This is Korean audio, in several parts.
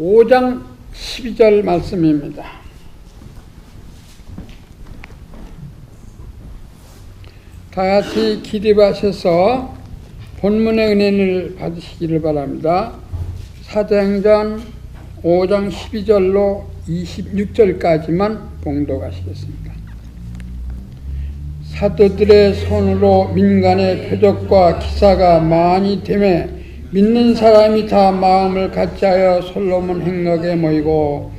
5장 12절 말씀입니다. 다같이 기립하셔서 본문의 은혜를 받으시기를 바랍니다. 사도행전 5장 12절로 26절까지만 봉독하시겠습니다. 사도들의 손으로 민간의 표적과 기사가 많이 되매 믿는 사람이 다 마음을 같이하여 솔로몬 행각에 모이고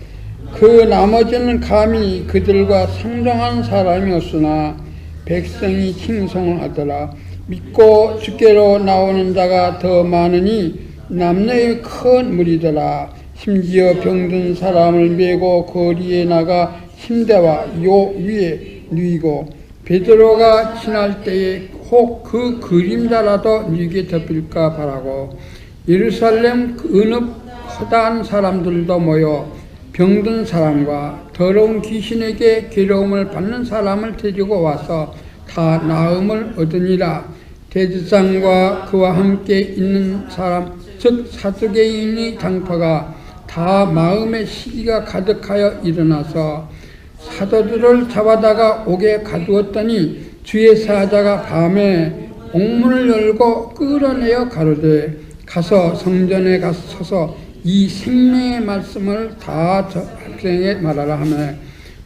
그 나머지는 감히 그들과 상종한 사람이었으나 백성이 칭송을 하더라. 믿고 주께로 나오는 자가 더 많으니 남녀의 큰 무리더라. 심지어 병든 사람을 메고 거리에 나가 침대와 요 위에 누이고 베드로가 지날 때에 혹 그 그림자라도 누이게 덮일까 바라고 예루살렘 어느 허다한 사람들도 모여 병든 사람과 더러운 귀신에게 괴로움을 받는 사람을 데리고 와서 다 나음을 얻으니라. 대제사장과 그와 함께 있는 사람 즉 사두개인의 당파가 다 마음의 시기가 가득하여 일어나서 사도들을 잡아다가 옥에 가두었더니 주의 사자가 밤에 옥문을 열고 끌어내어 가로되 가서 성전에 가서 서서 이 생명의 말씀을 다 학생에게 말하라 하며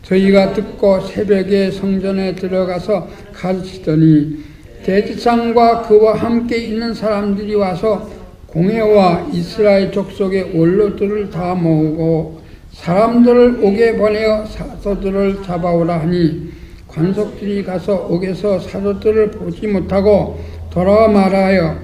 저희가 듣고 새벽에 성전에 들어가서 가르치더니 대제사장과 그와 함께 있는 사람들이 와서 공회와 이스라엘 족속의 원로들을 다 모으고 사람들을 옥에 보내어 사도들을 잡아오라 하니 관속들이 가서 옥에서 사도들을 보지 못하고 돌아와 말하여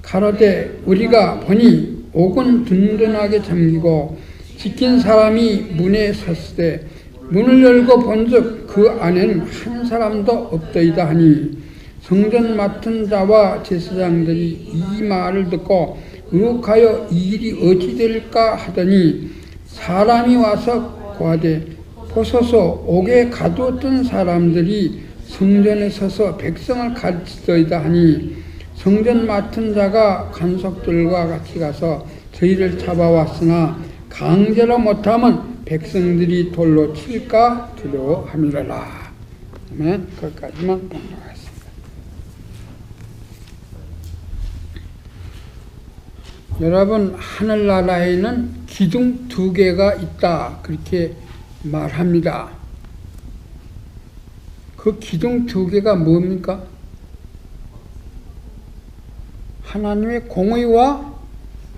가로되 우리가 보니 옥은 든든하게 잠기고 지킨 사람이 문에 섰으되 문을 열고 본즉 그 안에는 한 사람도 없더이다 하니 성전 맡은 자와 제사장들이 이 말을 듣고 의혹하여 이 일이 어찌 될까 하더니 사람이 와서 고하되 보소서 옥에 가두었던 사람들이 성전에 서서 백성을 가르치더이다 하니 성전 맡은 자가 관속들과 같이 가서 저희를 잡아왔으나 강제로 못하면 백성들이 돌로 칠까 두려워함이라. 아멘. 거기까지만 봉독하겠습니다. 여러분, 하늘나라에는 기둥 2개가 있다 그렇게 말합니다. 그 기둥 2개가 뭡니까? 하나님의 공의와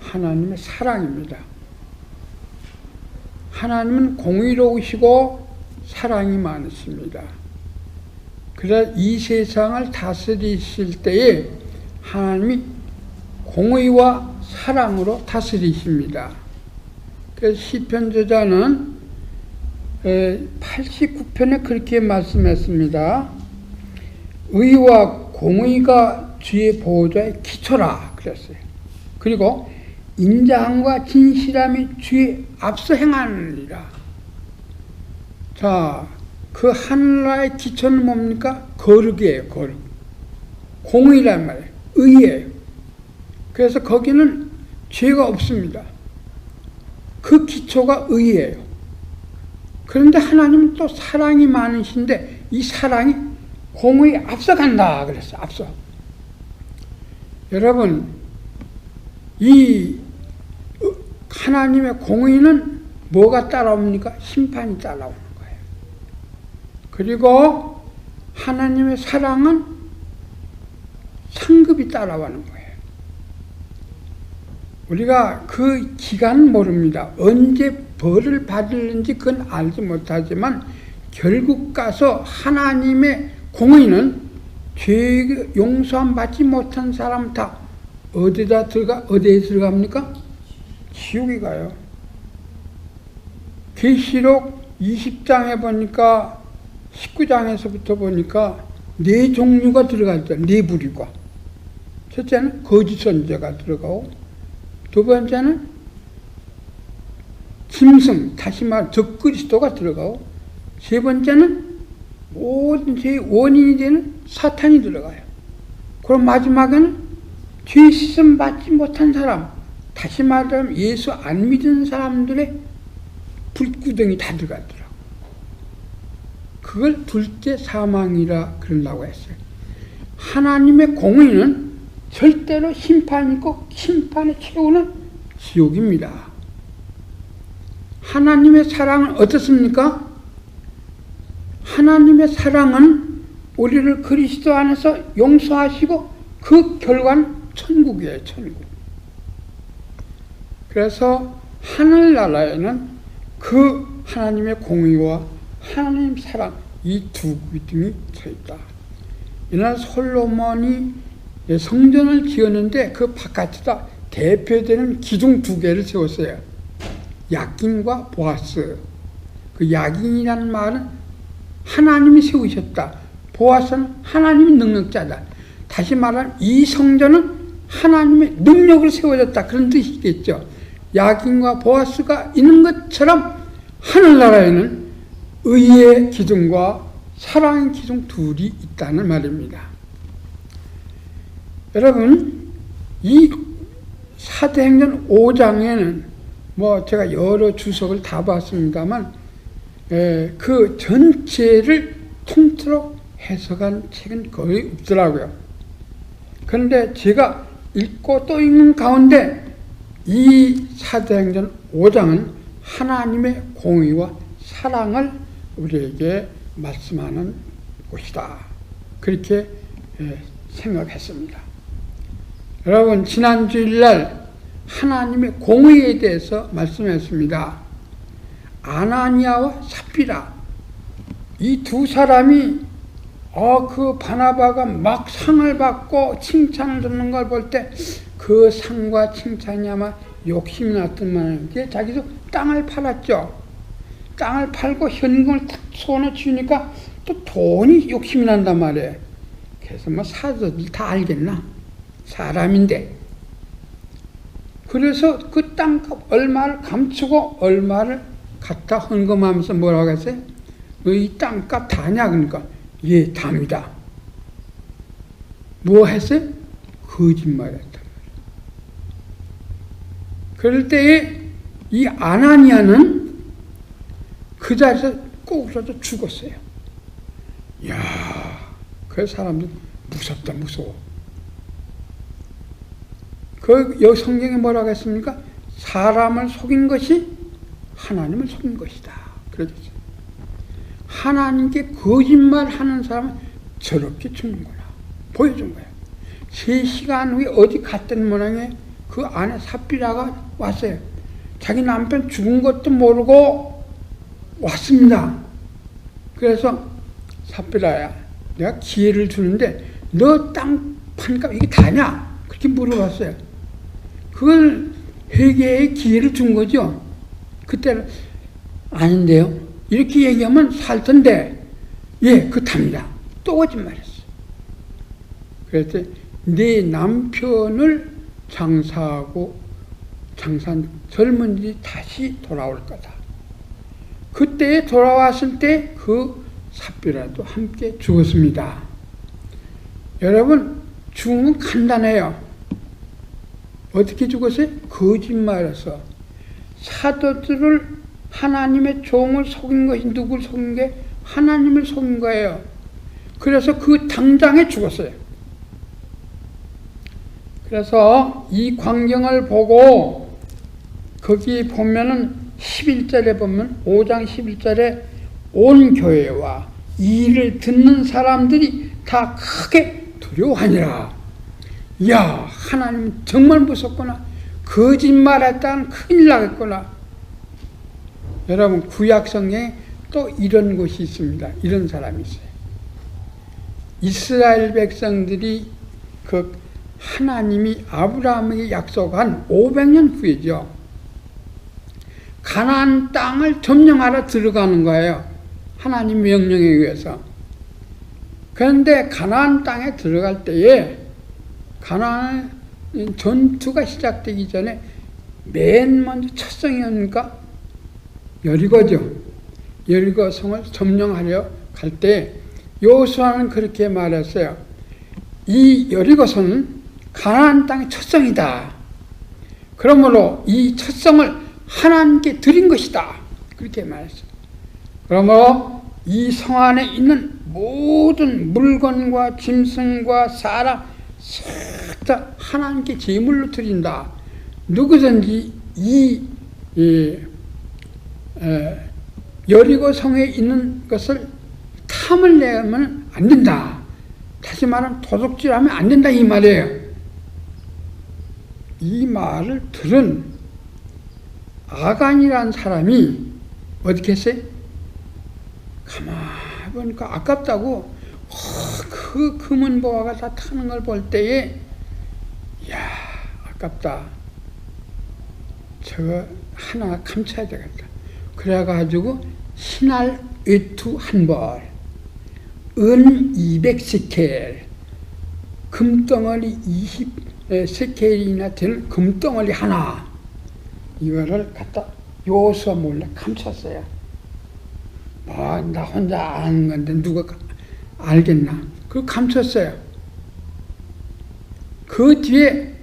하나님의 사랑입니다. 하나님은 공의로우시고 사랑이 많으십니다. 그래서 이 세상을 다스리실 때에 하나님이 공의와 사랑으로 다스리십니다. 그래서 시편 저자는 89편에 그렇게 말씀했습니다. 의와 공의가 주의 보호자의 기초라 그랬어요. 그리고 인자함과 진실함이 주의 앞서 행하느니라. 자, 그 하늘나라의 기초는 뭡니까? 거룩이에요. 거룩. 공의란 말이에요. 의예요. 그래서 거기는 죄가 없습니다. 그 기초가 의예요. 그런데 하나님은 또 사랑이 많으신데 이 사랑이 공의에 앞서간다 그랬어요. 앞서. 여러분, 이 하나님의 공의는 뭐가 따라옵니까? 심판이 따라오는 거예요. 그리고 하나님의 사랑은 상급이 따라오는 거예요. 우리가 그 기간은 모릅니다. 언제 벌을 받을는지 그건 알지 못하지만 결국 가서 하나님의 공의는 죄 용서함 받지 못한 사람 다 어디에 들어갑니까? 지옥에 가요. 계시록 20장에 보니까 19장에서부터 보니까 4종류가 들어가 있어요. 4부류가. 첫째는 거짓 선지자가 들어가고 두 번째는 짐승, 다시 말해 적그리스도가 들어가고 세 번째는 모든 죄의 원인이 되는 사탄이 들어가요. 그럼 마지막에는 죄 씻음 받지 못한 사람 다 다시 말하면 예수 안 믿은 사람들의 불구덩이 다 들어가더라고. 그걸 둘째 사망이라 그러려고 했어요. 하나님의 공의는 절대로 심판이 있고 심판의 최후는 지옥입니다. 하나님의 사랑은 어떻습니까? 하나님의 사랑은 우리를 그리스도 안에서 용서하시고 그 결과는 천국이에요. 천국. 그래서 하늘나라에는 그 하나님의 공의와 하나님 사랑 이 두 기둥이 서 있다. 이날 솔로몬이 성전을 지었는데 그 바깥에다 대표되는 기둥 두 개를 세웠어요. 야긴과 보아스. 그 야긴이라는 말은 하나님이 세우셨다. 보아스는 하나님이 능력자다. 다시 말하면 이 성전은 하나님의 능력으로 세워졌다. 그런 뜻이겠죠. 야긴과 보아스가 있는 것처럼 하늘나라에는 의의 기둥과 사랑의 기둥 둘이 있다는 말입니다. 여러분, 이 사도행전 5장에는 제가 여러 주석을 다 봤습니다만 그 전체를 통틀어 해석한 책은 거의 없더라고요. 그런데 제가 읽고 또 읽는 가운데 이 사도행전 5장은 하나님의 공의와 사랑을 우리에게 말씀하는 곳이다. 그렇게 생각했습니다. 여러분, 지난 주일날 하나님의 공의에 대해서 말씀했습니다. 아나니아와 삽비라, 이 두 사람이 그 바나바가 막 상을 받고 칭찬을 듣는 걸 볼 때 그 상과 칭찬이 아마 욕심이 났던 모양인데 자기도 땅을 팔았죠. 땅을 팔고 현금을 탁 손에 쥐니까 또 돈이 욕심이 난단 말이에요. 그래서 사도들 다 알겠나? 사람인데. 그래서 그 땅값 얼마를 감추고 얼마를 갖다 헌금하면서 뭐라고 했어요? 이 땅값 다냐? 그러니까 예, 답니다. 뭐 했어요? 거짓말했다. 그럴 때에 이 아나니아는 그 자리에서 꼭 웃어서 죽었어요. 이야, 그 사람들 무섭다, 무서워. 여기 성경에 뭐라고 했습니까? 사람을 속인 것이 하나님을 속인 것이다. 그러겠어요. 하나님께 거짓말하는 사람은 저렇게 죽는구나. 보여준 거예요. 3시간 후에 어디 갔던 모양에 그 안에 삽비라가 왔어요. 자기 남편 죽은 것도 모르고 왔습니다. 그래서 삽비라야, 내가 기회를 주는데 너 땅 파니까 이게 다냐? 그렇게 물어봤어요. 그걸 회개의 기회를 준 거죠. 그때는 아닌데요. 이렇게 얘기하면 살 텐데, 예, 그 답니다. 또 거짓말했어. 그랬더니 네 남편을 장사한 젊은이들이 다시 돌아올 거다. 그때 돌아왔을 때 그 삽비라도 함께 죽었습니다. 여러분, 죽은 건 간단해요. 어떻게 죽었어요? 거짓말해서. 사도들을 하나님의 종을 속인 것이 누굴 속인 게? 하나님을 속인 거예요. 그래서 그 당장에 죽었어요. 그래서 이 광경을 보고 거기 보면은 11절에 보면 5장 11절에 온 교회와 이 일을 듣는 사람들이 다 크게 두려워하니라. 이야, 하나님 정말 무섭구나. 거짓말했다는 큰일 나겠구나. 여러분, 구약 성경에 또 이런 곳이 있습니다. 이런 사람이 있어요. 이스라엘 백성들이 그 하나님이 아브라함에게 약속한 500년 후에죠. 가나안 땅을 점령하러 들어가는 거예요. 하나님 명령에 의해서. 그런데 가나안 땅에 들어갈 때에 가나안 전투가 시작되기 전에 맨 먼저 첫 성이 뭡니까? 여리고죠. 여리고 성을 점령하려 갈 때 여호수아는 그렇게 말했어요. 이 여리고성은 가나안 땅의 첫 성이다. 그러므로 이 첫성을 하나님께 드린 것이다. 그렇게 말했어요. 그러므로 이 성 안에 있는 모든 물건과 짐승과 사람 싹 다 하나님께 제물로 드린다. 누구든지 이 여리고 성에 있는 것을 탐을 내면 안 된다. 다시 말하면 도둑질하면 안 된다 이 말이에요. 이 말을 들은 아간이라는 사람이 어떻게 했어요? 가만히 보니까 아깝다고 그 금은 보화가 다 타는 걸 볼 때에 야 아깝다. 저거 하나 감춰야 되겠다. 그래가지고 신할 외투 한 벌, 은 200세켈, 금덩어리 20세켈이나 되는 금덩어리 하나, 이거를 갖다 요소 몰래 감췄어요. 나 혼자 아는 건데 누가 알겠나? 그걸 감췄어요. 그 뒤에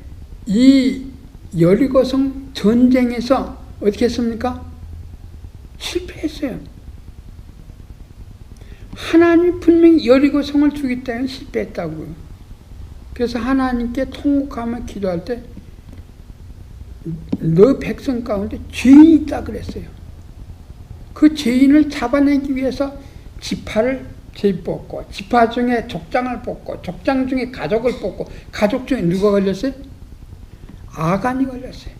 이 여리고성 전쟁에서 어떻게 했습니까? 실패했어요. 하나님이 분명히 여리고성을 주겠다는 실패했다고요. 그래서 하나님께 통곡하며 기도할 때 너 백성 가운데 죄인이 있다 그랬어요. 그 죄인을 잡아내기 위해서 지파를 뽑고, 지파 중에 족장을 뽑고, 족장 중에 가족을 뽑고, 가족 중에 누가 걸렸어요? 아간이 걸렸어요.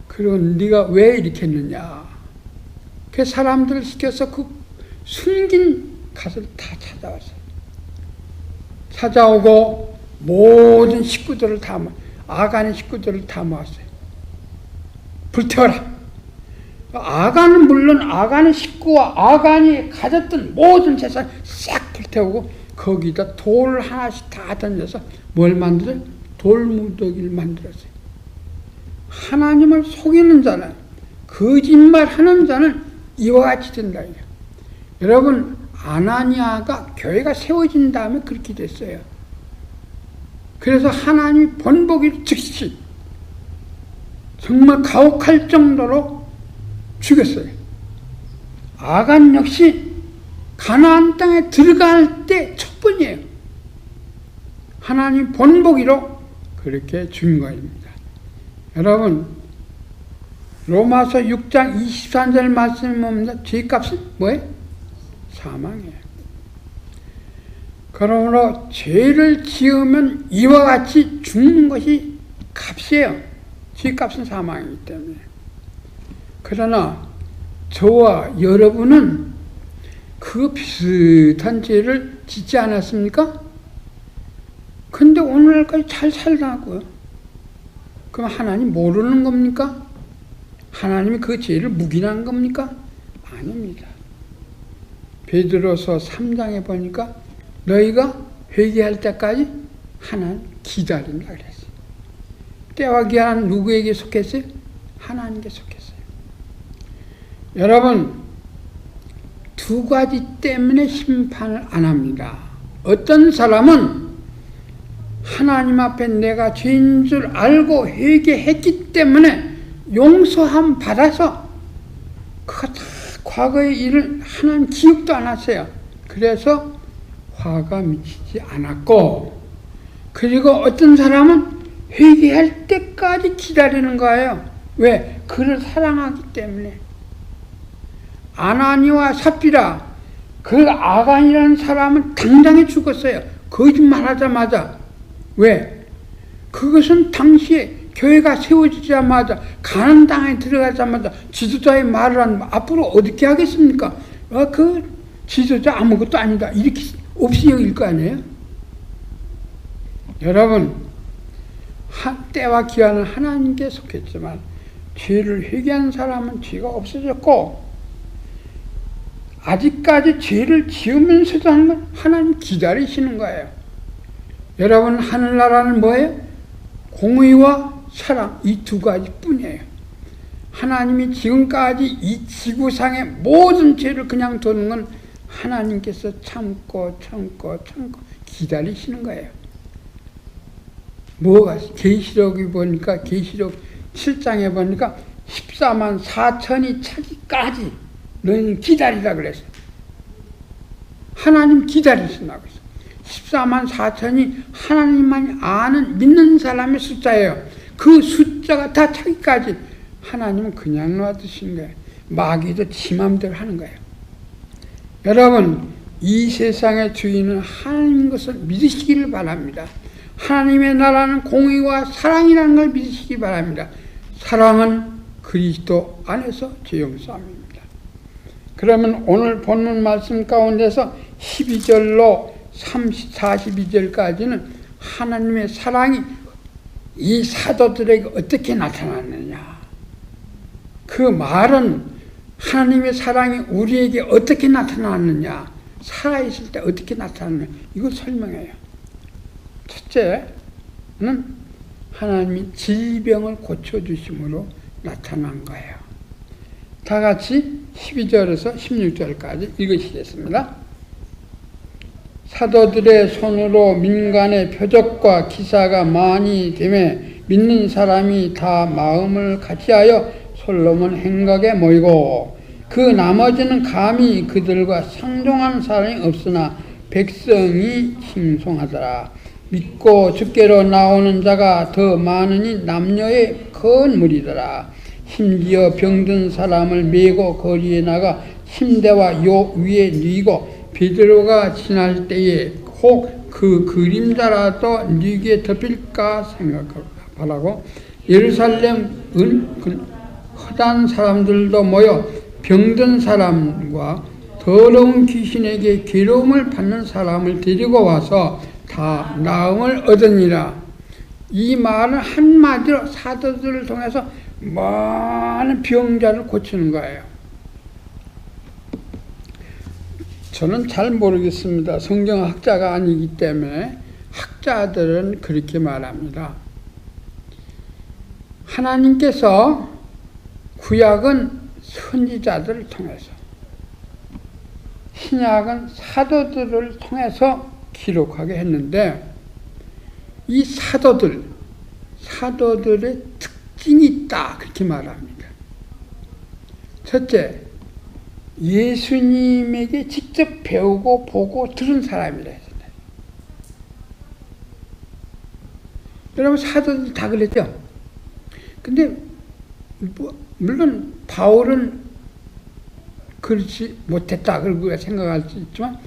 그리고 네가 왜 이렇게 했느냐? 그 사람들을 시켜서 그 숨긴 갓을 다 찾아왔어요. 찾아오고 모든 식구들을 다 아간의 식구들을 다 모았어요. 불태워라. 아간은 물론 아간의 식구와 아간이 가졌던 모든 재산 싹 불태우고 거기다 돌 하나씩 다 던져서 뭘 만들어요? 돌무더기를 만들었어요. 하나님을 속이는 자는, 거짓말하는 자는 이와 같이 된다. 여러분, 아나니아가 교회가 세워진 다음에 그렇게 됐어요. 그래서 하나님이 번복이 즉시 정말 가혹할 정도로 죽였어요. 아간 역시 가나안 땅에 들어갈 때 첫 번이에요. 하나님 본보기로 그렇게 죽인 것입니다. 여러분, 로마서 6장 23절 말씀을 보면 죄값은 뭐예요? 사망이에요. 그러므로 죄를 지으면 이와 같이 죽는 것이 값이에요. 죄값은 사망이기 때문에. 그러나 저와 여러분은 그 비슷한 죄를 짓지 않았습니까? 근데 오늘날까지 잘 살다고요. 그럼 하나님 모르는 겁니까? 하나님이 그 죄를 묵인한 겁니까? 아닙니다. 베드로서 3장에 보니까 너희가 회개할 때까지 하나님 기다린다 그랬어요. 때와 기한 누구에게 속했어요? 하나님께 속했어요. 여러분, 두 가지 때문에 심판을 안 합니다. 어떤 사람은 하나님 앞에 내가 죄인 줄 알고 회개했기 때문에 용서함 받아서 그가 다 과거의 일을 하나님 기억도 안 하세요. 그래서 화가 미치지 않았고, 그리고 어떤 사람은 회개할 때까지 기다리는 거예요. 왜? 그를 사랑하기 때문에. 아나니와 삽비라, 그 아간이라는 사람은 당장에 죽었어요. 거짓말하자마자. 왜? 그것은 당시에 교회가 세워지자마자, 가나안 땅에 들어가자마자 지도자의 말을 하면 앞으로 어떻게 하겠습니까? 그 지도자 아무것도 아니다, 이렇게 없이 여길 거 아니에요? 여러분, 때와 기한은 하나님께 속했지만 죄를 회개한 사람은 죄가 없어졌고, 아직까지 죄를 지으면서도 하는 건 하나님 기다리시는 거예요. 여러분, 하늘나라는 뭐예요? 공의와 사랑, 이 두 가지 뿐이에요. 하나님이 지금까지 이 지구상의 모든 죄를 그냥 두는 건 하나님께서 참고 기다리시는 거예요. 뭐가 계시록이 보니까 계시록 7장에 보니까 14만 4천이 차기까지 너희는 기다리라 그랬어요. 하나님 기다리시라고 했어요. 14만 4천이 하나님만이 아는 믿는 사람의 숫자예요. 그 숫자가 다 차기까지 하나님은 그냥 놔두신 거예요. 마귀도 지 맘대로 하는 거예요. 여러분, 이 세상의 주인은 하나님인 것을 믿으시기를 바랍니다. 하나님의 나라는 공의와 사랑이라는 걸 믿으시기 바랍니다. 사랑은 그리스도 안에서 죄용싸움입니다. 그러면 오늘 본문 말씀 가운데서 12절로 42절까지는 하나님의 사랑이 이 사도들에게 어떻게 나타났느냐, 그 말은 하나님의 사랑이 우리에게 어떻게 나타났느냐, 살아있을 때 어떻게 나타났느냐, 이걸 설명해요. 첫째는 하나님이 질병을 고쳐주심으로 나타난 거예요. 다 같이 12절에서 16절까지 읽으시겠습니다. 사도들의 손으로 민간의 표적과 기사가 많이 되매 믿는 사람이 다 마음을 같이하여 솔로몬 행각에 모이고, 그 나머지는 감히 그들과 상종하는 사람이 없으나 백성이 싱송하더라. 믿고 주께로 나오는 자가 더 많으니 남녀의 큰 무리더라. 심지어 병든 사람을 메고 거리에 나가 침대와 요 위에 뉘고 베드로가 지날 때에 혹 그 그림자라도 뉘게 덮일까 생각하라고 예루살렘 헛한 사람들도 모여 병든 사람과 더러운 귀신에게 괴로움을 받는 사람을 데리고 와서 다 나음을 얻으니라. 이 말은 한마디로 사도들을 통해서 많은 병자를 고치는 거예요. 저는 잘 모르겠습니다. 성경학자가 아니기 때문에 학자들은 그렇게 말합니다. 하나님께서 구약은 선지자들을 통해서, 신약은 사도들을 통해서 기록하게 했는데, 이 사도들의 특징이 있다, 그렇게 말합니다. 첫째, 예수님에게 직접 배우고 보고 들은 사람이라 했습니다. 여러분, 사도들 다 그랬죠? 근데 물론 바울은 그렇지 못했다 그러고 생각할 수 있지만,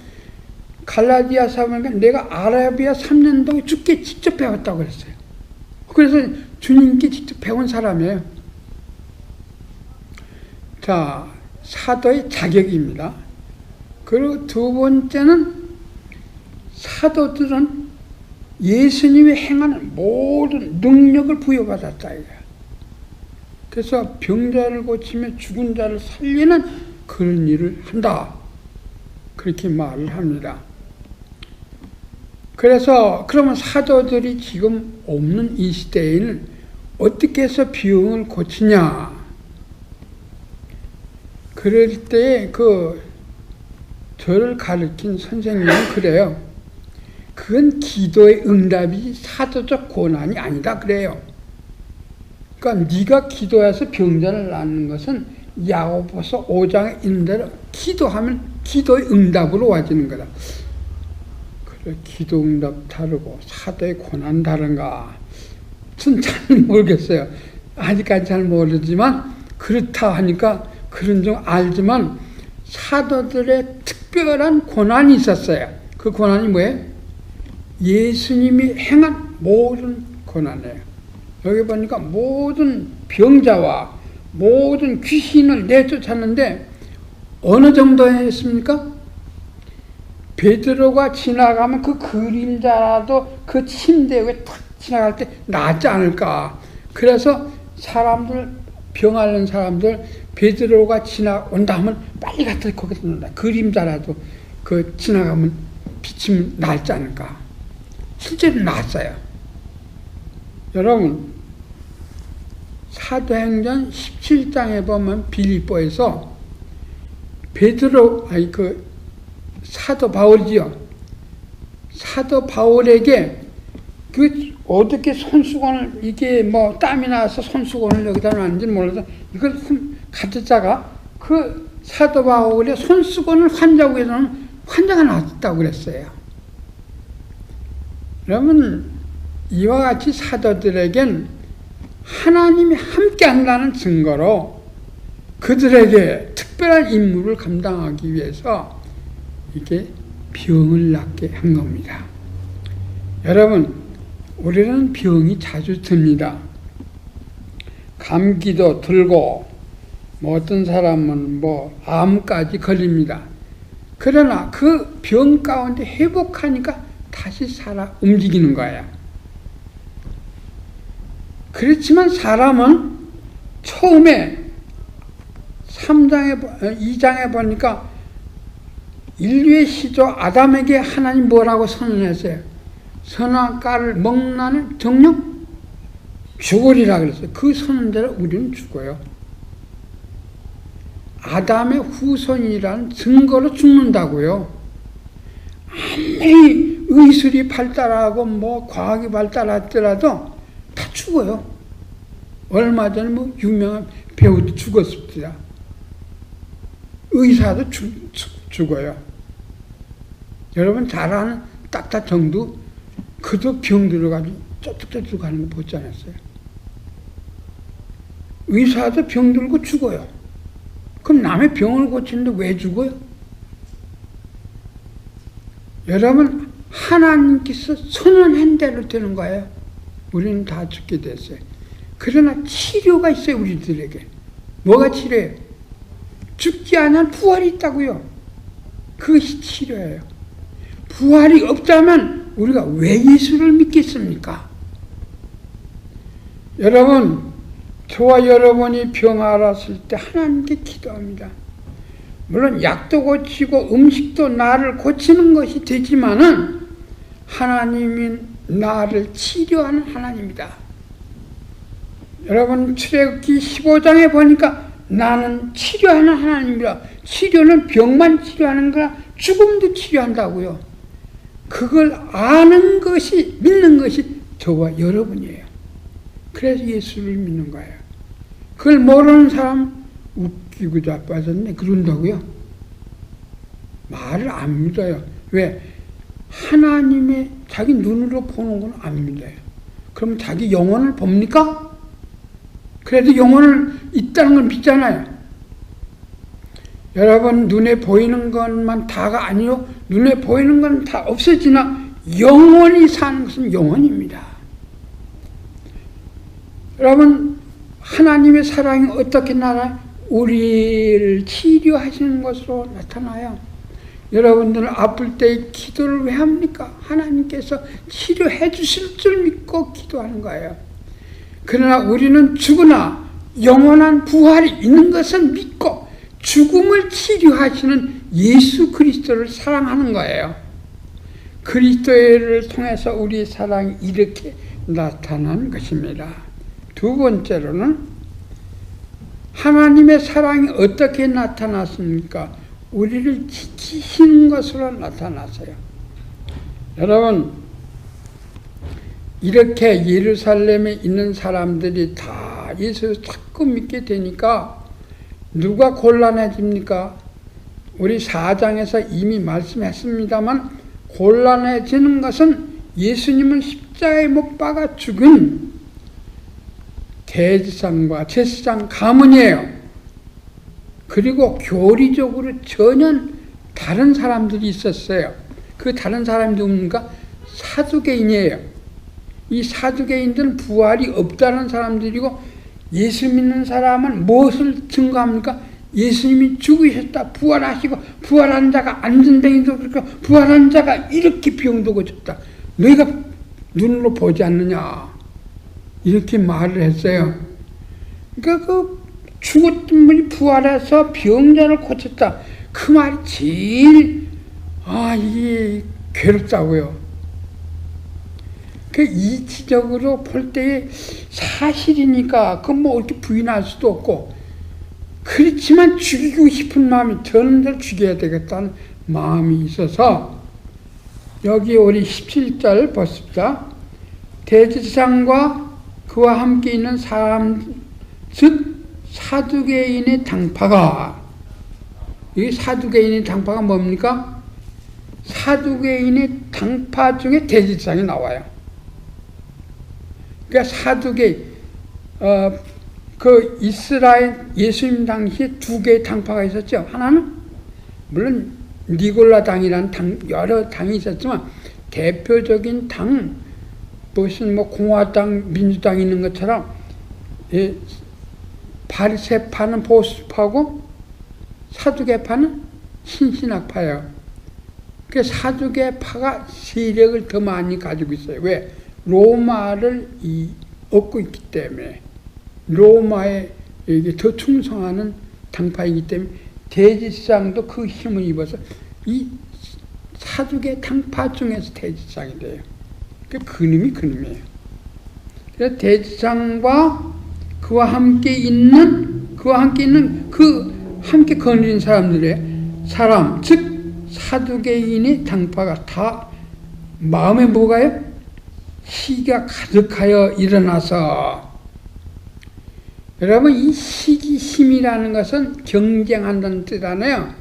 갈라디아서 보니까 내가 아라비아 3년 동안 주께 직접 배웠다고 그랬어요. 그래서 주님께 직접 배운 사람이에요. 자, 사도의 자격입니다. 그리고 두 번째는 사도들은 예수님이 행하는 모든 능력을 부여받았다 이거야. 그래서 병자를 고치며 죽은 자를 살리는 그런 일을 한다, 그렇게 말을 합니다. 그래서 그러면 사도들이 지금 없는 이 시대에는 어떻게 해서 병을 고치냐, 그럴 때 저를 가르친 선생님은 그래요. 그건 기도의 응답이지 사도적 고난이 아니다 그래요. 그러니까 네가 기도해서 병자를 낫는 것은 야고보서 5장에 있는 대로 기도하면 기도의 응답으로 와지는 거다. 그래, 기도 응답 다르고 사도의 고난 다른가? 전 잘 모르겠어요. 아직까지 잘 모르지만 그렇다 하니까 그런 줄 알지만 사도들의 특별한 고난이 있었어요. 그 고난이 뭐예요? 예수님이 행한 모든 고난이에요. 여기 보니까 모든 병자와 모든 귀신을 내쫓았는데 어느 정도 했습니까? 베드로가 지나가면 그 그림자라도 그 침대 위에 탁 지나갈 때 낫지 않을까. 그래서 사람들, 병 앓는 사람들 베드로가 지나온다 하면 빨리 갖다 거기서 놓는다. 그림자라도 그 지나가면 비치면 낫지 않을까. 실제로 낫어요. 여러분, 사도행전 17장에 보면 빌립보에서 사도 바울이지요. 사도 바울에게 어떻게 손수건을, 이게 뭐 땀이 나서 손수건을 여기다 놨는지 몰라서 이걸 가져다가 그 사도 바울의 손수건을 환자국에서는 환자가 나왔다고 그랬어요. 여러분, 이와 같이 사도들에겐 하나님이 함께 한다는 증거로 그들에게 특별한 임무를 감당하기 위해서 이게 병을 낫게 한 겁니다. 여러분, 우리는 병이 자주 듭니다. 감기도 들고, 어떤 사람은 암까지 걸립니다. 그러나 그 병 가운데 회복하니까 다시 움직이는 거예요. 그렇지만 사람은 처음에 2장에 보니까 인류의 시조 아담에게 하나님 뭐라고 선언했어요? 선악과를 먹나는 정녕 죽으리라 그랬어요. 그 선언대로 우리는 죽어요. 아담의 후손이라는 증거로 죽는다고요. 아무리 의술이 발달하고 과학이 발달하더라도 다 죽어요. 얼마 전에 유명한 배우도 죽었습니다. 의사도 죽어요. 여러분 잘 아는 딱딱정도 그도 병 들어가지고 쩌뚝쩌뚝 하는 거 보지 않았어요? 의사도 병 들고 죽어요. 그럼 남의 병을 고치는데 왜 죽어요? 여러분, 하나님께서 선언한 대로 되는 거예요. 우리는 다 죽게 됐어요. 그러나 치료가 있어요, 우리들에게. 뭐가 치료예요? 죽지 않은 부활이 있다고요. 그것이 치료예요. 부활이 없다면 우리가 왜 예수를 믿겠습니까? 여러분, 저와 여러분이 병 알았을 때 하나님께 기도합니다. 물론 약도 고치고 음식도 나를 고치는 것이 되지만은 하나님이 나를 치료하는 하나님이다. 여러분 출애굽기 15장에 보니까 나는 치료하는 하나님이라. 치료는 병만 치료하는 거라 죽음도 치료한다고요. 그걸 아는 것이, 믿는 것이 저와 여러분이에요. 그래서 예수를 믿는 거예요. 그걸 모르는 사람 웃기고 자빠졌네 그런다고요. 말을 안 믿어요. 왜? 하나님의 자기 눈으로 보는 건 안 믿어요. 그럼 자기 영혼을 봅니까? 그래도 영혼을 있다는 걸 믿잖아요. 여러분 눈에 보이는 것만 다가 아니요. 눈에 보이는 건 다 없어지나 영원히 사는 것은 영원입니다. 여러분 하나님의 사랑이 어떻게 나타나요? 우리를 치료하시는 것으로 나타나요. 여러분들은 아플 때 기도를 왜 합니까? 하나님께서 치료해 주실 줄 믿고 기도하는 거예요. 그러나 우리는 죽으나 영원한 부활이 있는 것을 믿고 죽음을 치료하시는 예수 그리스도를 사랑하는 거예요. 그리스도를 통해서 우리의 사랑이 이렇게 나타난 것입니다. 두 번째로는 하나님의 사랑이 어떻게 나타났습니까? 우리를 지키시는 것으로 나타났어요. 여러분, 이렇게 예루살렘에 있는 사람들이 다 예수를 자꾸 믿게 되니까 누가 곤란해집니까? 우리 4장에서 이미 말씀했습니다만 곤란해지는 것은 예수님은 십자가에 못 박아 죽은 대제사장과 제사장 가문이에요. 그리고 교리적으로 전혀 다른 사람들이 있었어요. 그 다른 사람이 누굽니까? 사두개인이에요. 이 사두개인들은 부활이 없다는 사람들이고 예수 믿는 사람은 무엇을 증거합니까? 예수님이 죽으셨다, 부활하시고 부활한 자가 안전뱅이도 그렇고 부활한 자가 이렇게 병도 고쳤다. 너희가 눈으로 보지 않느냐? 이렇게 말을 했어요. 그러니까 그 죽었던 분이 부활해서 병자를 고쳤다. 그 말이 제일 이게 괴롭다고요. 그 이치적으로 볼 때에 사실이니까 그 뭐 어떻게 부인할 수도 없고 그렇지만 죽이고 싶은 마음이 저는 들 죽여야 되겠다는 마음이 있어서 여기 우리 17절 보십시다. 대제사장과 그와 함께 있는 사람, 즉 사두개인의 당파가, 이 사두개인의 당파가 뭡니까? 사두개인의 당파 중에 대제사장이 나와요. 그러니까 사두개인, 그 이스라엘 예수님 당시에 두 개의 당파가 있었죠. 하나는 물론 니골라 당이라는 여러 당이 있었지만 대표적인 당, 무슨 뭐 공화당, 민주당 있는 것처럼 바리새파는 보수파고 사두개파는 신신학파예요. 그 사두개파가 세력을 더 많이 가지고 있어요. 왜? 로마를 얻고 있기 때문에, 로마에 더 충성하는 당파이기 때문에 대제사장도 그 힘을 입어서 이 사두개 당파 중에서 대제사장이 돼요. 그놈이 그놈이에요. 그래서 대제사장과 그와 함께 있는 함께 거느린 사람, 즉 사두개인의 당파가 다 마음에 뭐가요? 시기가 가득하여 일어나서, 여러분 이 시기심이라는 것은 경쟁한다는 뜻 아니에요.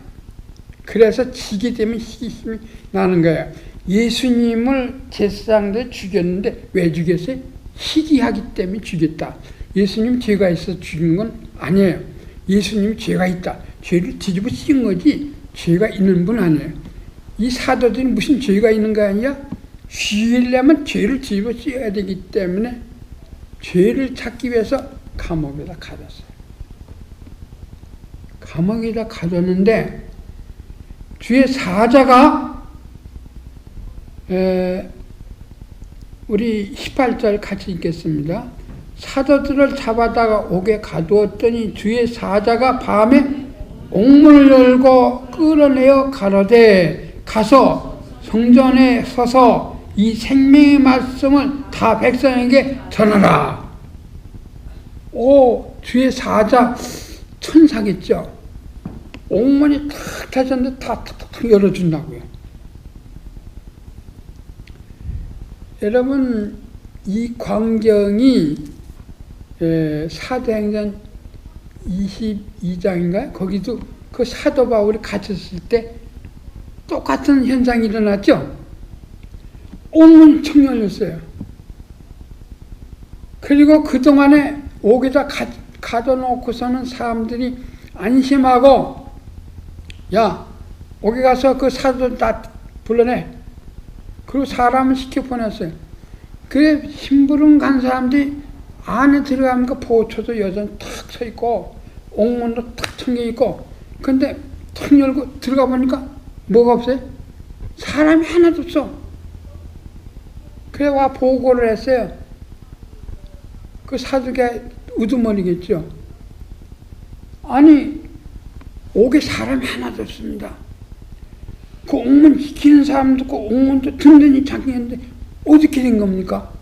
그래서 지게 되면 시기심이 나는 거예요. 예수님을 제사장들이 죽였는데 왜 죽였어요? 시기하기 때문에 죽였다. 예수님 죄가 있어서 죽인 건 아니에요. 예수님이 죄가 있다. 죄를 뒤집어 씌운 거지 죄가 있는 분 아니에요. 이 사도들이 무슨 죄가 있는 거 아니야? 죽이려면 죄를 뒤집어 씌워야 되기 때문에 죄를 찾기 위해서 감옥에다 가뒀어요. 감옥에다 가뒀는데 주의 사자가 우리 18절 같이 읽겠습니다. 사도들을 잡아다가 옥에 가두었더니 주의 사자가 밤에 옥문을 열고 끌어내어 가로되 가서 성전에 서서 이 생명의 말씀을 다 백성에게 전하라. 오, 주의 사자 천사겠죠. 옥문이 탁 닫혔는데 탁탁탁 열어준다고요. 여러분 이 광경이 사도행전 22장인가요? 거기도 그 사도 바울이 갇혔을 때 똑같은 현상이 일어났죠? 옥문이 청 열렸어요. 그리고 그동안에 옥에다 가둬놓고서는 사람들이 안심하고, 야, 옥에 가서 그 사도 다 불러내. 그리고 사람을 시켜 보냈어요. 그래, 심부름 간 사람들이 안에 들어가면 그 보초도 여전히 탁 서 있고, 옥문도 탁 잠겨 있고, 근데 탁 열고 들어가 보니까 뭐가 없어요? 사람이 하나도 없어. 그래 와 보고를 했어요. 그 사두개 우두머리겠죠. 아니 옥에 사람이 하나도 없습니다. 그 옥문 지키는 사람도 그 옥문도 든든히 잠겼는데 어떻게 된 겁니까?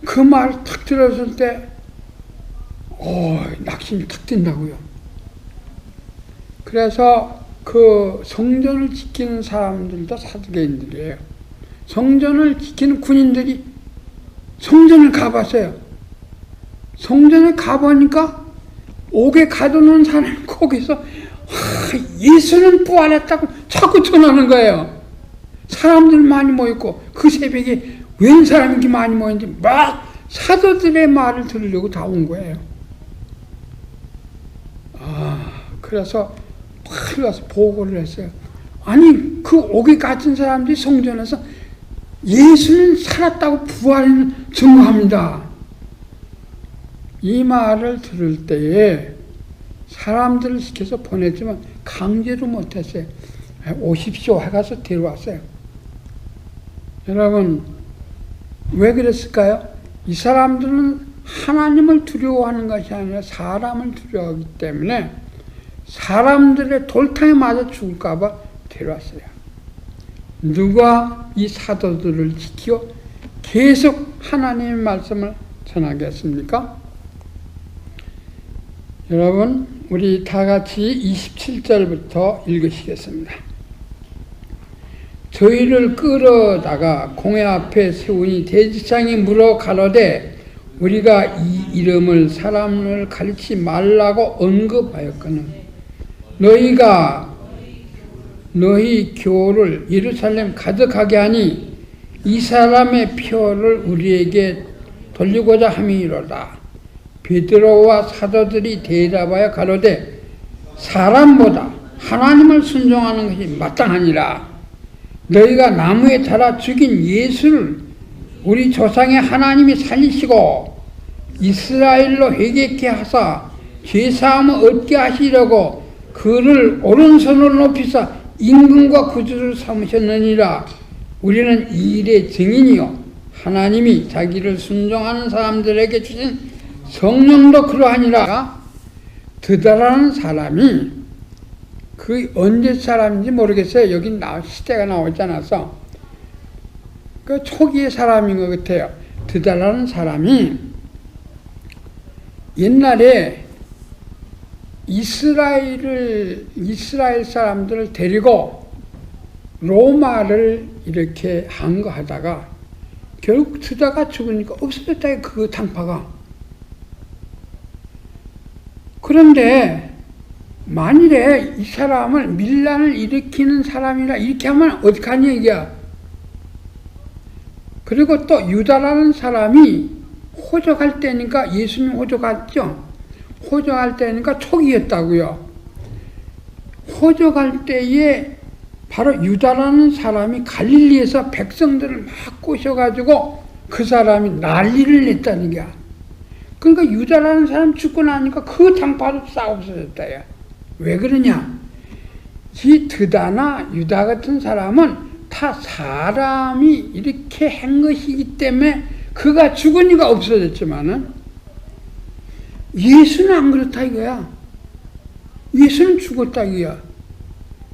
그 말을 탁 들었을 때 낙심이 탁 든다고요. 그래서 그 성전을 지키는 사람들도 사두개인들이에요. 성전을 지키는 군인들이 성전을 가봤어요. 성전에 가보니까 옥에 가둬놓은 사람이 거기서 예수는 부활했다고 자꾸 전하는 거예요. 사람들 많이 모였고 그 새벽에 웬 사람이 이렇게 많이 모였는지 막 사도들의 말을 들으려고 다 온 거예요. 그래서 빨리 와서 보고를 했어요. 아니 그 옥에 갇힌 사람들이 성전에서 예수는 살았다고 부활을 증거합니다. 이 말을 들을 때에 사람들을 시켜서 보냈지만 강제로 못했어요. 오십시오 해가서 데려왔어요. 여러분 왜 그랬을까요? 이 사람들은 하나님을 두려워하는 것이 아니라 사람을 두려워하기 때문에 사람들의 돌탕에 맞아 죽을까 봐 데려왔어요. 누가 이 사도들을 지켜 계속 하나님의 말씀을 전하겠습니까? 여러분 우리 다 같이 27절부터 읽으시겠습니다. 저희를 끌어다가 공회 앞에 세우니 대제사장이 물어 가로되 우리가 이 이름을 사람을 가르치지 말라고 언급하였거늘 너희가 너희 교를 예루살렘 가득하게 하니 이 사람의 표를 우리에게 돌리고자 함이로다. 베드로와 사도들이 대답하여 가로되 사람보다 하나님을 순종하는 것이 마땅하니라. 너희가 나무에 달아 죽인 예수를 우리 조상의 하나님이 살리시고 이스라엘로 회개케 하사 죄사함을 얻게 하시려고 그를 오른손으로 높이사 임금과 구주를 삼으셨느니라. 우리는 이 일의 증인이요 하나님이 자기를 순종하는 사람들에게 주신 성령도 그러하니라. 드다라는 사람이 그 언제 사람인지 모르겠어요. 여기 시대가 나오지 않아서 그 초기의 사람인 것 같아요. 드다라는 사람이 옛날에 이스라엘 사람들을 데리고 로마를 이렇게 항거하다가 결국 드다가 죽으니까 없어졌다. 그 당파가. 그런데 만일에 이 사람을 밀란을 일으키는 사람이라 이렇게 하면 어떡하니 얘기야. 그리고 또 유다라는 사람이 호적할 때니까 예수님 호적했죠. 호적할 때니까 초기였다고요. 호적할 때에 바로 유다라는 사람이 갈릴리에서 백성들을 막 꼬셔가지고 그 사람이 난리를 냈다는 거야. 그러니까 유다라는 사람 죽고 나니까 그 당파도 싹 없어졌다. 왜 그러냐? 이 드다나 유다 같은 사람은 다 사람이 이렇게 한 것이기 때문에 그가 죽으니까 없어졌지만은 예수는 안 그렇다 이거야. 예수는 죽었다 이거야.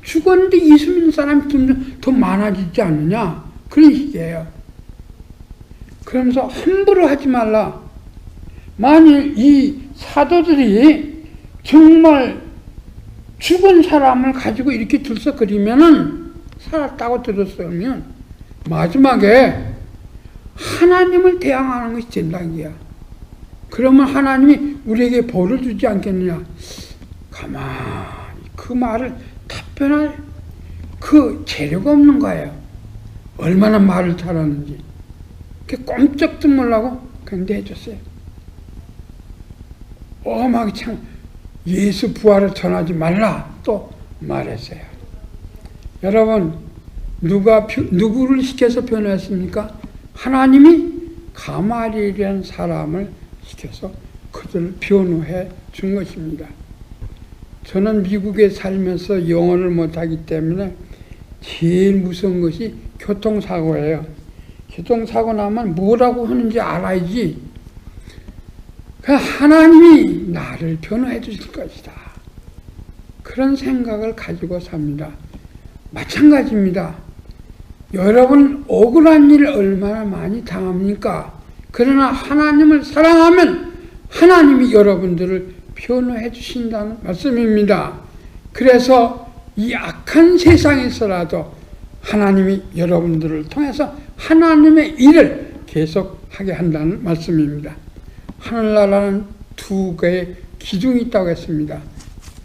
죽었는데 예수 믿는 사람이 더 많아지지 않느냐? 그런 식이에요. 그러면서 함부로 하지 말라. 만일 이 사도들이 정말 죽은 사람을 가지고 이렇게 들썩거리면은 살았다고 들었으면 마지막에 하나님을 대항하는 것이 된다기야. 그러면 하나님이 우리에게 벌을 주지 않겠느냐? 가만히 그 말을 답변할 그 재료가 없는 거예요. 얼마나 말을 잘하는지. 꼼짝도 못하고 그냥 내줬어요. 막 참 예수 부활을 전하지 말라 또 말했어요. 여러분 누구를 시켜서 변호했습니까? 하나님이 가마리엘이라는 사람을 시켜서 그들을 변호해 준 것입니다. 저는 미국에 살면서 영어를 못하기 때문에 제일 무서운 것이 교통사고예요. 교통사고 나면 뭐라고 하는지 알아야지. 하나님이 나를 변호해 주실 것이다. 그런 생각을 가지고 삽니다. 마찬가지입니다. 여러분 억울한 일 얼마나 많이 당합니까? 그러나 하나님을 사랑하면 하나님이 여러분들을 변호해 주신다는 말씀입니다. 그래서 이 악한 세상에서라도 하나님이 여러분들을 통해서 하나님의 일을 계속하게 한다는 말씀입니다. 하늘나라는 두 개의 기둥이 있다고 했습니다.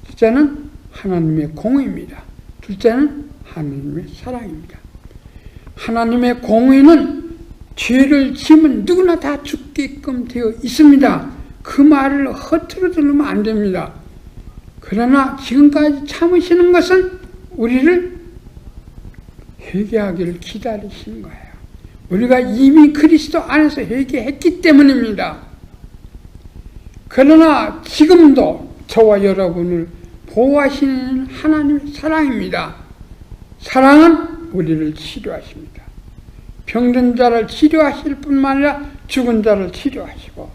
첫째는 하나님의 공의입니다. 둘째는 하나님의 사랑입니다. 하나님의 공의는 죄를 지으면 누구나 다 죽게끔 되어 있습니다. 그 말을 허투루 들으면 안 됩니다. 그러나 지금까지 참으시는 것은 우리를 회개하기를 기다리시는 거예요. 우리가 이미 그리스도 안에서 회개했기 때문입니다. 그러나 지금도 저와 여러분을 보호하시는 하나님의 사랑입니다. 사랑은 우리를 치료하십니다. 병든 자를 치료하실 뿐만 아니라 죽은 자를 치료하시고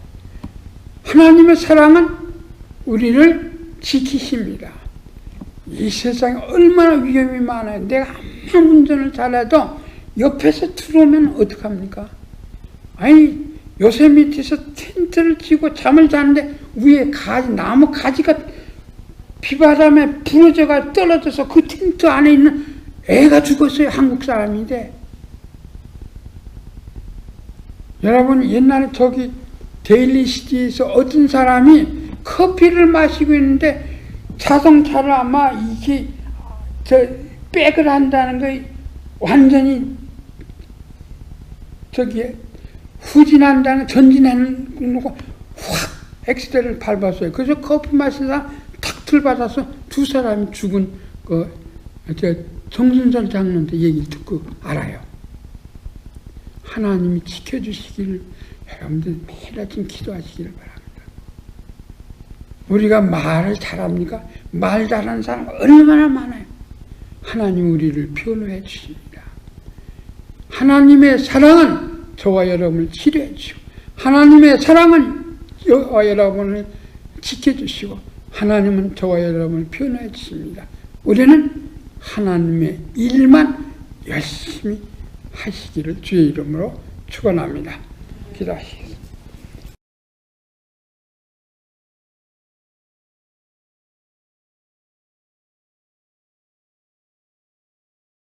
하나님의 사랑은 우리를 지키십니다. 이 세상에 얼마나 위험이 많아요. 내가 아무리 운전을 잘해도 옆에서 들어오면 어떡합니까? 아니 요새 밑에서 텐트를 치고 잠을 자는데 위에 나무 가지가 비바람에 부러져가 떨어져서 그 텐트 안에 있는 애가 죽었어요. 한국 사람인데. 여러분 옛날에 저기 데일리시티에서 어떤 사람이 커피를 마시고 있는데 자동차를 아마 이게 백을 한다는 거 완전히 저기 후진한다는 전진하는 거 확 엑스레를 밟았어요. 그래서 커피 마시다가 탁 들받아서 두 사람이 죽은 정순설 장로한테 얘기를 듣고 알아요. 하나님이 지켜주시기를 여러분들 매일 아침 기도하시기를 바랍니다. 우리가 말을 잘합니까? 말 잘하는 사람 얼마나 많아요. 하나님 우리를 변호해 주십니다. 하나님의 사랑은 저와 여러분을 치료해 주시고 하나님의 사랑은 저와 여러분을 지켜주시고 하나님은 저와 여러분을 변호해 주십니다. 우리는 하나님의 일만 열심히 하시기를 주의 이름으로 축원합니다. 기도하시겠습니다.